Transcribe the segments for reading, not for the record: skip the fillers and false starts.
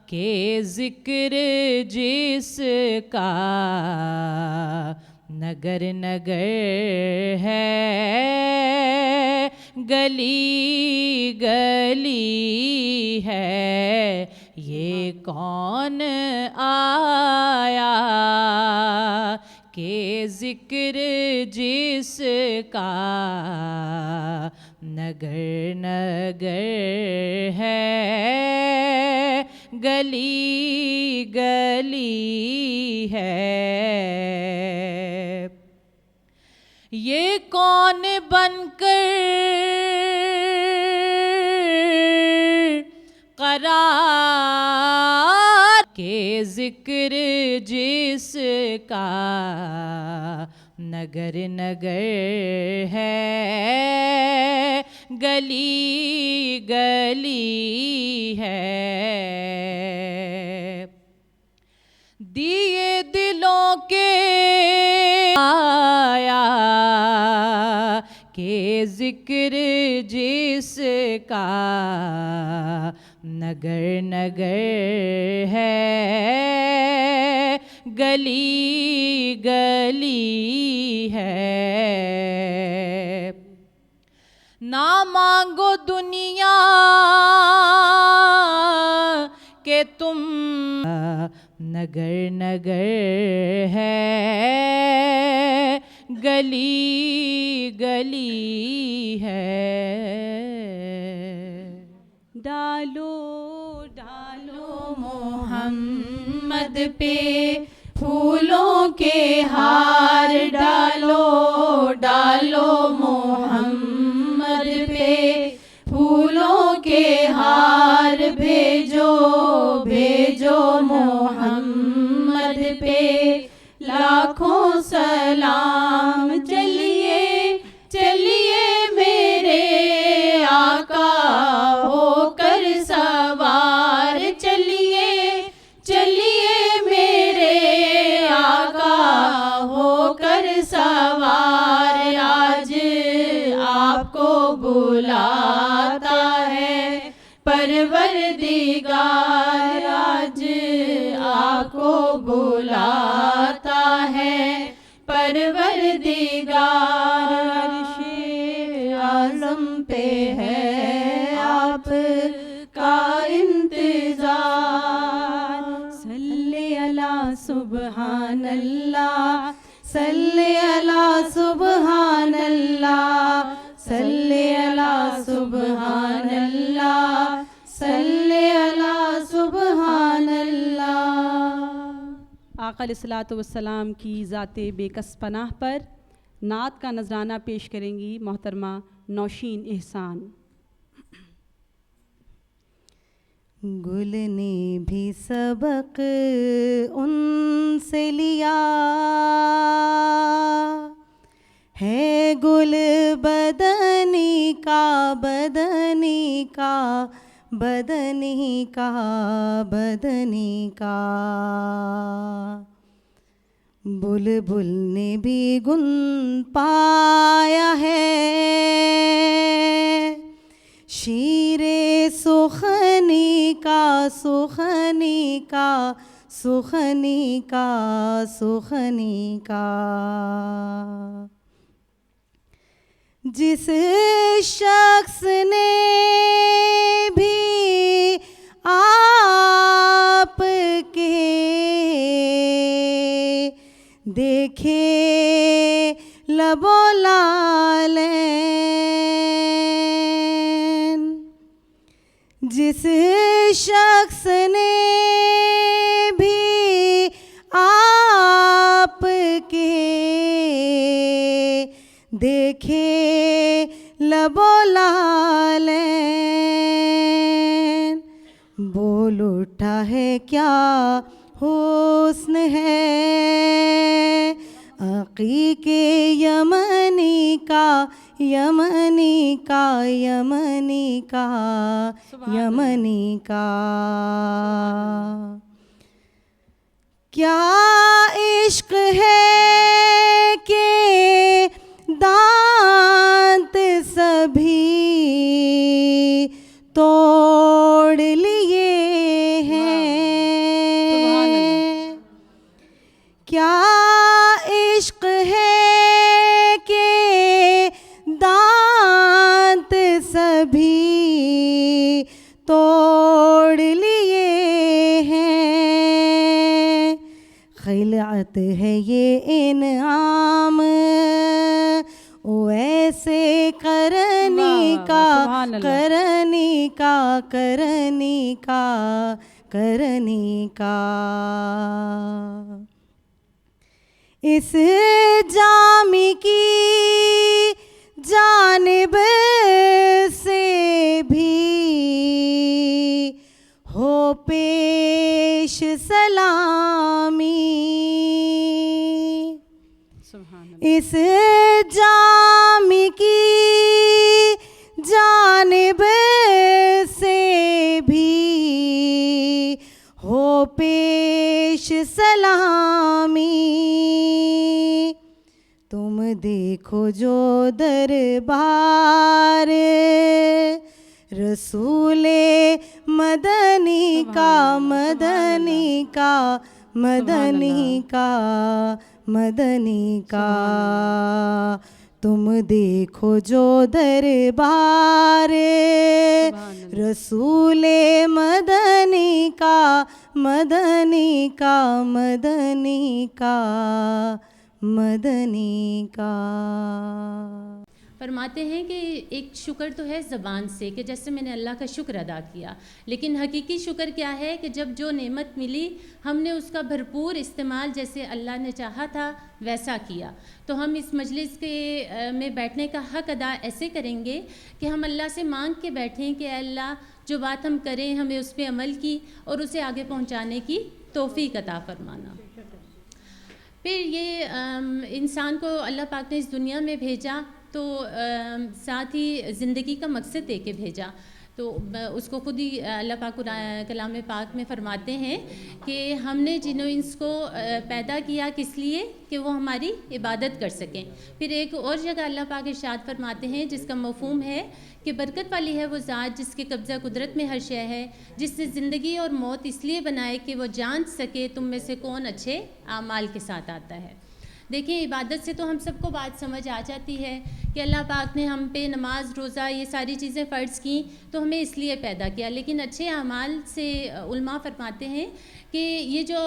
کہ ذکر جس کا نگر نگر ہے، گلی گلی ہے، یہ کون آیا کہ ذکر جس کا نگر نگر ہے، گلی گلی ہے۔ یہ کون بن کر قرار کہ ذکر جس کا نگر نگر ہے، گلی گلی ہے۔ دیے دلوں کے آیا کہ ذکر جس کا نگر نگر ہے، گلی گلی ہے۔ نہ مانگو دنیا کہ تم نگر نگر ہے، گلی گلی ہے۔ ڈالو ڈالو محمد پہ پھولوں کے ہار، ڈالو ڈالو محمد پہ پھولوں کے ہار، بھیجو بھیجو محمد پہ لاکھوں سلام۔ چلیے چلیے میرے آقا ہو کر سوار، چلیے چلیے میرے آقا ہو کر سوار، آج آپ کو بلاتا ہے پروردگار، آج آپ کو بلاتا ہے پروردگار۔ عرش اعظم پہ ہے آپ کا انتظار، صلی اللہ سبحان اللہ، صلی اللہ سبحان اللہ، صلی اللہ سبحان اللہ، صلی اللہ سبحان اللہ۔ آقا علیہ الصلوۃ والسلام کی ذات بے کس پناہ پر نعت کا نذرانہ پیش کریں گی محترمہ نوشین احسان۔ گل نے بھی سبق ان سے لیا ہے، گل بدنی کا بدنی کا بدنی کا بدنی کا، بلبل نے بھی گن پایا ہے، شیر سخنی کا سخنی کا سخنی کا سخنی کا، جس شخص نے بھی آپ کے دیکھے لب و لالین، جس شخص نے بھی آپ کے دیکھے لب و لالین، بول اٹھا ہے کیا حسن ہے عقیق یمنی کا یمنی کا یمنی کا یمنی کا، کیا عشق ہے کہ دانت سبھی توڑ لیے ہیں، کیا عشق ہے کہ دانت سبھی توڑ لیے ہیں، خلعت ہے یہ انعام ویسے کرنی کا، سبحان اللہ۔ کرنی کا، کرنی کا، کرنی کا۔ اس جام کی جانب سے بھی ہو پیش سلامی، سبحان اللہ۔ اس جام کی جانب سے بھی ہو پیش سلامی، تم دیکھو جو دربار رسول مدنی کا، مدنی کا، مدنی کا، مدنی کا، تم دیکھو جو دربار رسول مدنی کا، مدنی کا، مدنی کا، مدنی کا۔ فرماتے ہیں کہ ایک شکر تو ہے زبان سے کہ جیسے میں نے اللہ کا شکر ادا کیا، لیکن حقیقی شکر کیا ہے کہ جب جو نعمت ملی ہم نے اس کا بھرپور استعمال جیسے اللہ نے چاہا تھا ویسا کیا۔ تو ہم اس مجلس کے میں بیٹھنے کا حق ادا ایسے کریں گے کہ ہم اللہ سے مانگ کے بیٹھیں کہ اے اللہ جو بات ہم کریں ہمیں اس پہ عمل کی اور اسے آگے پہنچانے کی توفیق عطا فرمانا۔ پھر یہ انسان کو اللہ پاک نے اس دنیا میں بھیجا تو ساتھ ہی زندگی کا مقصد دے کے بھیجا، تو اس کو خود ہی اللہ پاک کلام پاک میں فرماتے ہیں کہ ہم نے جن و انس کو پیدا کیا کس لیے کہ وہ ہماری عبادت کر سکیں۔ پھر ایک اور جگہ اللہ پاک ارشاد فرماتے ہیں جس کا مفہوم ہے کہ برکت والی ہے وہ ذات جس کے قبضہ قدرت میں ہر شے ہے، جس نے زندگی اور موت اس لیے بنائے کہ وہ جان سکے تم میں سے کون اچھے اعمال کے ساتھ آتا ہے۔ دیکھیں عبادت سے تو ہم سب کو بات سمجھ آ جاتی ہے کہ اللہ پاک نے ہم پہ نماز روزہ یہ ساری چیزیں فرض کیں تو ہمیں اس لیے پیدا کیا، لیکن اچھے اعمال سے علماء فرماتے ہیں کہ یہ جو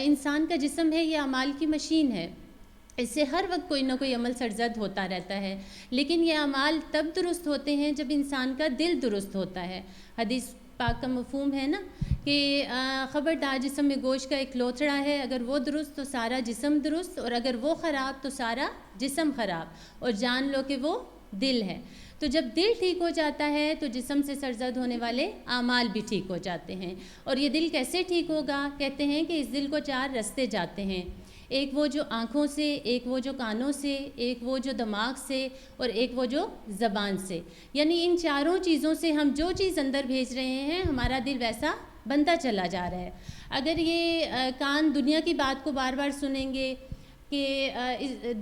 انسان کا جسم ہے یہ اعمال کی مشین ہے، اس سے ہر وقت کوئی نہ کوئی عمل سرزد ہوتا رہتا ہے، لیکن یہ اعمال تب درست ہوتے ہیں جب انسان کا دل درست ہوتا ہے۔ حدیث پاک کا مفہوم ہے نا کہ خبردار جسم میں گوشت کا ایک لوتھڑا ہے، اگر وہ درست تو سارا جسم درست، اور اگر وہ خراب تو سارا جسم خراب، اور جان لو کہ وہ دل ہے۔ تو جب دل ٹھیک ہو جاتا ہے تو جسم سے سرزد ہونے والے اعمال بھی ٹھیک ہو جاتے ہیں۔ اور یہ دل کیسے ٹھیک ہوگا؟ کہتے ہیں کہ اس دل کو 4 رستے جاتے ہیں، ایک وہ جو آنکھوں سے، ایک وہ جو کانوں سے، ایک وہ جو دماغ سے، اور ایک وہ جو زبان سے۔ یعنی ان 4 چیزوں سے ہم جو چیز اندر بھیج رہے ہیں ہمارا دل ویسا بنتا چلا جا رہا ہے۔ اگر یہ کان دنیا کی بات کو بار بار سنیں گے کہ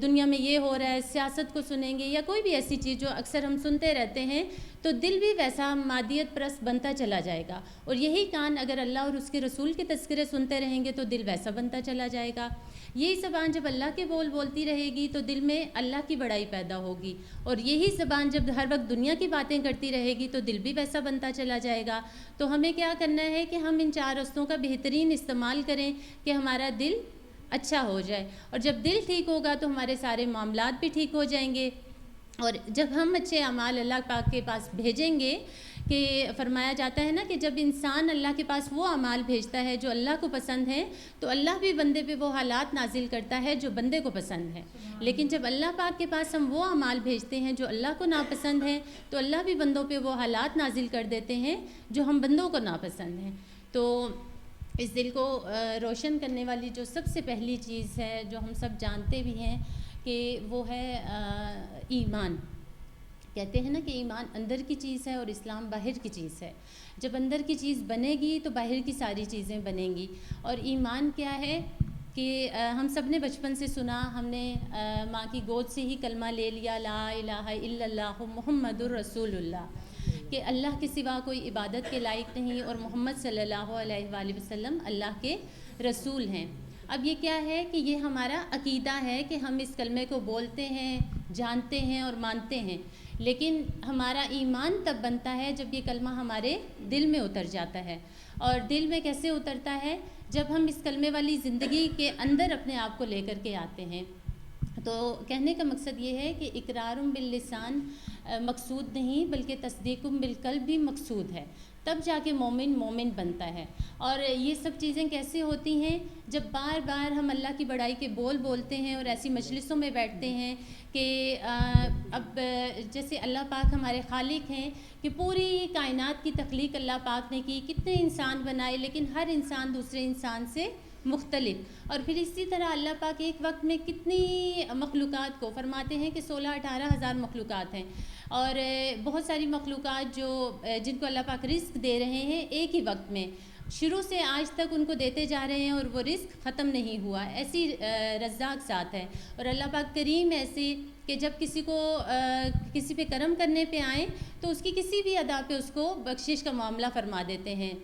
دنیا میں یہ ہو رہا ہے، سیاست کو سنیں گے یا کوئی بھی ایسی چیز جو اکثر ہم سنتے رہتے ہیں، تو دل بھی ویسا مادیت پرست بنتا چلا جائے گا۔ اور یہی کان اگر اللہ اور اس کے رسول کے تذکرے سنتے رہیں گے تو دل ویسا بنتا چلا جائے گا۔ یہی زبان جب اللہ کے بول بولتی رہے گی تو دل میں اللہ کی بڑائی پیدا ہوگی، اور یہی زبان جب ہر وقت دنیا کی باتیں کرتی رہے گی تو دل بھی ویسا بنتا چلا جائے گا۔ تو ہمیں کیا کرنا ہے کہ ہم ان 4 رستوں کا بہترین استعمال کریں کہ ہمارا دل اچھا ہو جائے، اور جب دل ٹھیک ہوگا تو ہمارے سارے معاملات بھی ٹھیک ہو جائیں گے۔ اور جب ہم اچھے اعمال اللہ پاک کے پاس بھیجیں گے، کہ فرمایا جاتا ہے نا کہ جب انسان اللہ کے پاس وہ اعمال بھیجتا ہے جو اللہ کو پسند ہے تو اللہ بھی بندے پہ وہ حالات نازل کرتا ہے جو بندے کو پسند ہے۔ لیکن جب اللہ پاک کے پاس ہم وہ اعمال بھیجتے ہیں جو اللہ کو ناپسند ہیں تو اللہ بھی بندوں پہ وہ حالات نازل کر دیتے ہیں جو ہم بندوں کو ناپسند ہیں۔ تو اس دل کو روشن کرنے والی جو سب سے پہلی چیز ہے جو ہم سب جانتے بھی ہیں کہ وہ ہے ایمان۔ کہتے ہیں نا کہ ایمان اندر کی چیز ہے اور اسلام باہر کی چیز ہے۔ جب اندر کی چیز بنے گی تو باہر کی ساری چیزیں بنیں گی۔ اور ایمان کیا ہے کہ ہم سب نے بچپن سے سنا، ہم نے ماں کی گود سے ہی کلمہ لے لیا، لا الہ الا اللہ محمد الرسول اللہ، کہ اللہ کے سوا کوئی عبادت کے لائق نہیں اور محمد صلی اللہ علیہ وآلہ وسلم اللہ کے رسول ہیں۔ اب یہ کیا ہے کہ یہ ہمارا عقیدہ ہے کہ ہم اس کلمے کو بولتے ہیں، جانتے ہیں اور مانتے ہیں، لیکن ہمارا ایمان تب بنتا ہے جب یہ کلمہ ہمارے دل میں اتر جاتا ہے. اور دل میں کیسے اترتا ہے؟ جب ہم اس کلمے والی زندگی کے اندر اپنے آپ کو لے کر کے آتے ہیں. تو کہنے کا مقصد یہ ہے کہ اقرارم باللسان مقصود نہیں بلکہ تصدیقم بالقلب بھی مقصود ہے. تب جا کے مومن بنتا ہے. اور یہ سب چیزیں کیسے ہوتی ہیں؟ جب بار بار ہم اللہ کی بڑائی کے بولتے ہیں اور ایسی مجلسوں میں بیٹھتے ہیں کہ اب جیسے اللہ پاک ہمارے خالق ہیں کہ پوری کائنات کی تخلیق اللہ پاک نے کی، کتنے انسان بنائے، لیکن ہر انسان دوسرے انسان سے مختلف. اور پھر اسی طرح اللہ پاک ایک وقت میں کتنی مخلوقات کو فرماتے ہیں کہ 16-18 ہزار مخلوقات ہیں، اور بہت ساری مخلوقات جن کو اللہ پاک رزق دے رہے ہیں ایک ہی وقت میں، شروع سے آج تک ان کو دیتے جا رہے ہیں اور وہ رزق ختم نہیں ہوا. ایسی رزاق ذات ہے. اور اللہ پاک کریم ایسی کہ جب کسی پہ کرم کرنے پہ آئیں تو اس کی کسی بھی ادا پہ اس کو بخشش کا معاملہ فرما دیتے ہیں.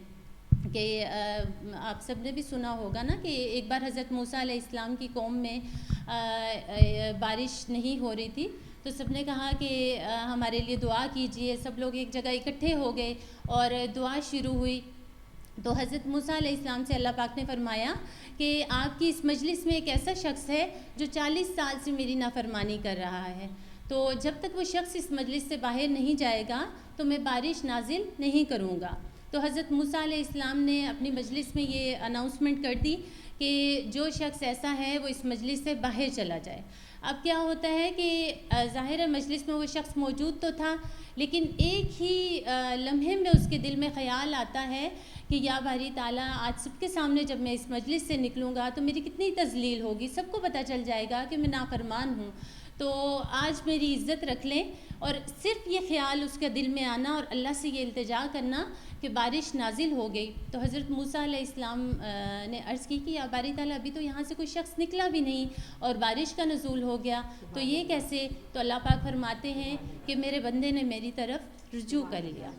کہ آپ سب نے بھی سنا ہوگا نا کہ ایک بار حضرت موسیٰ علیہ السلام کی قوم میں بارش نہیں ہو رہی تھی، تو سب نے کہا کہ ہمارے لیے دعا کیجئے. سب لوگ ایک جگہ اکٹھے ہو گئے اور دعا شروع ہوئی. تو حضرت موسیٰ علیہ السلام سے اللہ پاک نے فرمایا کہ آپ کی اس مجلس میں ایک ایسا شخص ہے جو 40 سال سے میری نافرمانی کر رہا ہے، تو جب تک وہ شخص اس مجلس سے باہر نہیں جائے گا تو میں بارش نازل نہیں کروں گا. تو حضرت موسیٰ علیہ السلام نے اپنی مجلس میں یہ اناؤنسمنٹ کر دی کہ جو شخص ایسا ہے وہ اس مجلس سے باہر چلا جائے. اب کیا ہوتا ہے کہ ظاہر مجلس میں وہ شخص موجود تو تھا، لیکن ایک ہی لمحے میں اس کے دل میں خیال آتا ہے کہ یا باری تعالیٰ آج سب کے سامنے جب میں اس مجلس سے نکلوں گا تو میری کتنی تذلیل ہوگی، سب کو پتہ چل جائے گا کہ میں نافرمان ہوں، تو آج میری عزت رکھ لیں. اور صرف یہ خیال اس کے دل میں آنا اور اللہ سے یہ التجا کرنا کہ بارش نازل ہو گئی. تو حضرت موسیٰ علیہ السلام نے عرض کی کہ یا باری تعالیٰ ابھی تو یہاں سے کوئی شخص نکلا بھی نہیں اور بارش کا نزول ہو گیا، تو یہ کیسے؟ تو اللہ پاک فرماتے ہیں کہ میرے بندے نے میری طرف رجوع کر لیا.